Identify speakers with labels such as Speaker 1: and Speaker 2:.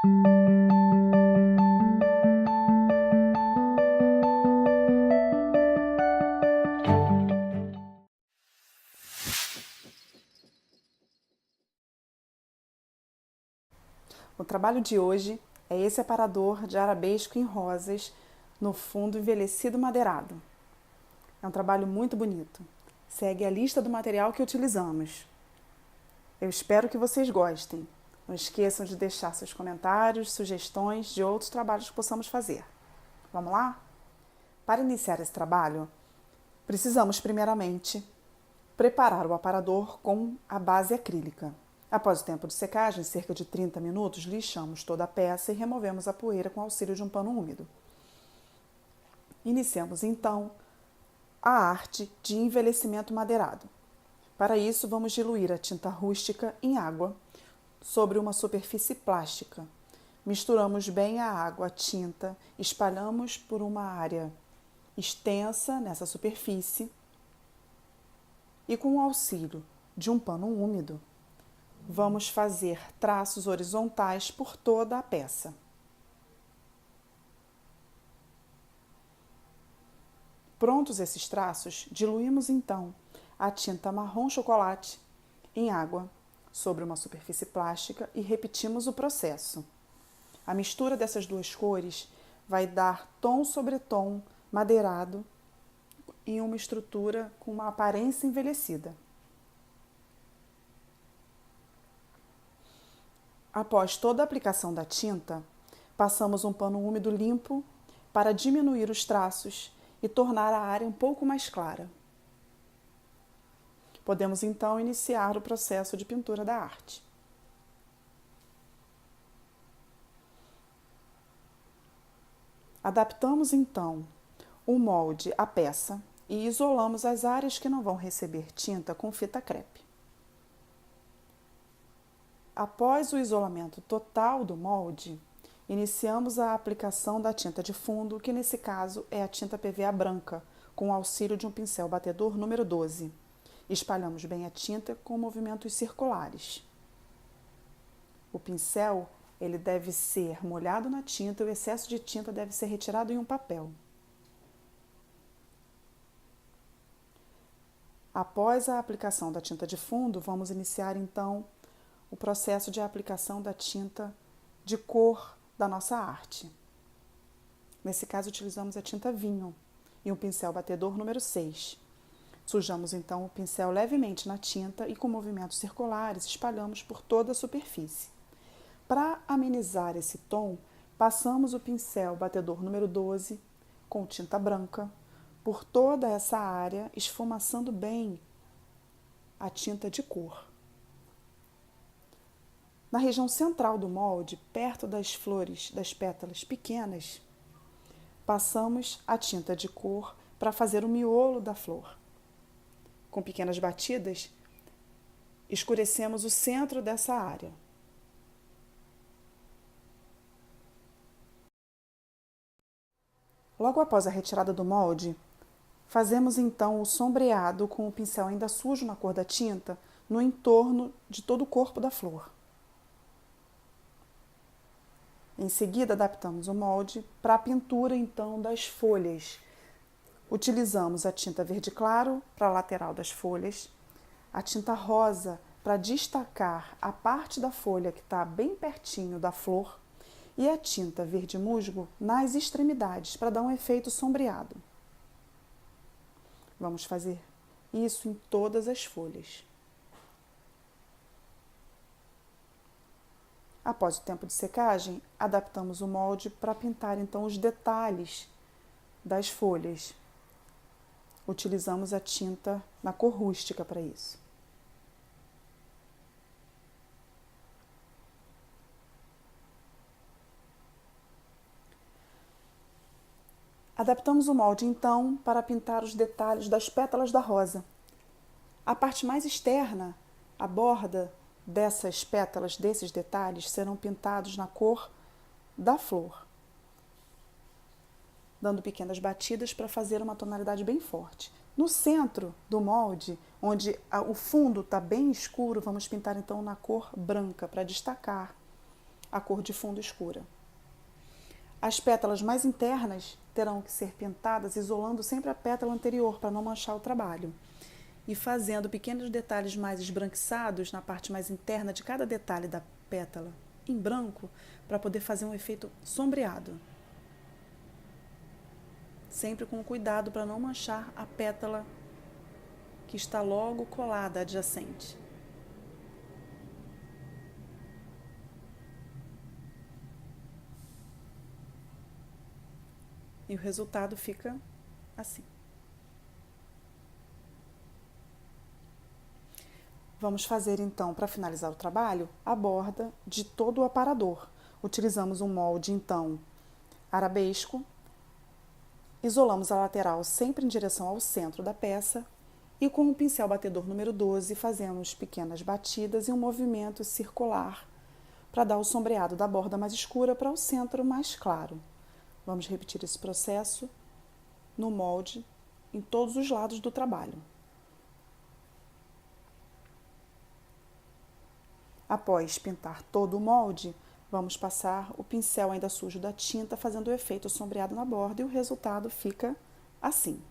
Speaker 1: O trabalho de hoje é esse aparador de arabesco em rosas no fundo envelhecido madeirado. É um trabalho muito bonito. Segue a lista do material que utilizamos. Eu espero que vocês gostem. Não esqueçam de deixar seus comentários, sugestões de outros trabalhos que possamos fazer. Vamos lá? Para iniciar esse trabalho, precisamos primeiramente preparar o aparador com a base acrílica. Após o tempo de secagem, cerca de 30 minutos, lixamos toda a peça e removemos a poeira com auxílio de um pano úmido. Iniciamos então a arte de envelhecimento madeirado. Para isso, vamos diluir a tinta rústica em água sobre uma superfície plástica. Misturamos bem a água, a tinta, espalhamos por uma área extensa nessa superfície e, com o auxílio de um pano úmido, vamos fazer traços horizontais por toda a peça. Prontos esses traços, diluímos então a tinta marrom chocolate em água sobre uma superfície plástica e repetimos o processo. A mistura dessas duas cores vai dar tom sobre tom madeirado em uma estrutura com uma aparência envelhecida. Após toda a aplicação da tinta, passamos um pano úmido limpo para diminuir os traços e tornar a área um pouco mais clara. Podemos então iniciar o processo de pintura da arte. Adaptamos então o molde à peça e isolamos as áreas que não vão receber tinta com fita crepe. Após o isolamento total do molde, iniciamos a aplicação da tinta de fundo, que nesse caso é a tinta PVA branca, com o auxílio de um pincel batedor número 12. Espalhamos bem a tinta com movimentos circulares. O pincel ele deve ser molhado na tinta e o excesso de tinta deve ser retirado em um papel. Após a aplicação da tinta de fundo, vamos iniciar então o processo de aplicação da tinta de cor da nossa arte. Nesse caso, utilizamos a tinta vinho e um pincel batedor número 6. Sujamos então o pincel levemente na tinta e com movimentos circulares espalhamos por toda a superfície. Para amenizar esse tom, passamos o pincel batedor número 12 com tinta branca por toda essa área, esfumaçando bem a tinta de cor. Na região central do molde, perto das flores, das pétalas pequenas, passamos a tinta de cor para fazer o miolo da flor. Com pequenas batidas, escurecemos o centro dessa área. Logo após a retirada do molde, fazemos então o sombreado com o pincel ainda sujo na cor da tinta no entorno de todo o corpo da flor. Em seguida, adaptamos o molde para a pintura então das folhas. Utilizamos a tinta verde claro para a lateral das folhas, a tinta rosa para destacar a parte da folha que está bem pertinho da flor e a tinta verde musgo nas extremidades para dar um efeito sombreado. Vamos fazer isso em todas as folhas. Após o tempo de secagem, adaptamos o molde para pintar então os detalhes das folhas. Utilizamos a tinta na cor rústica para isso. Adaptamos o molde então para pintar os detalhes das pétalas da rosa. A parte mais externa, a borda dessas pétalas, desses detalhes, serão pintados na cor da flor, dando pequenas batidas para fazer uma tonalidade bem forte. No centro do molde, onde o fundo está bem escuro, vamos pintar então na cor branca para destacar a cor de fundo escura. As pétalas mais internas terão que ser pintadas isolando sempre a pétala anterior para não manchar o trabalho e fazendo pequenos detalhes mais esbranquiçados na parte mais interna de cada detalhe da pétala em branco para poder fazer um efeito sombreado. Sempre com cuidado para não manchar a pétala que está logo colada adjacente. E o resultado fica assim. Vamos fazer então, para finalizar o trabalho, a borda de todo o aparador. Utilizamos um molde então arabesco, isolamos a lateral sempre em direção ao centro da peça e com o pincel batedor número 12 fazemos pequenas batidas e um movimento circular para dar o sombreado da borda mais escura para o centro mais claro. Vamos repetir esse processo no molde em todos os lados do trabalho. Após pintar todo o molde, vamos passar o pincel ainda sujo da tinta, fazendo o efeito sombreado na borda e o resultado fica assim.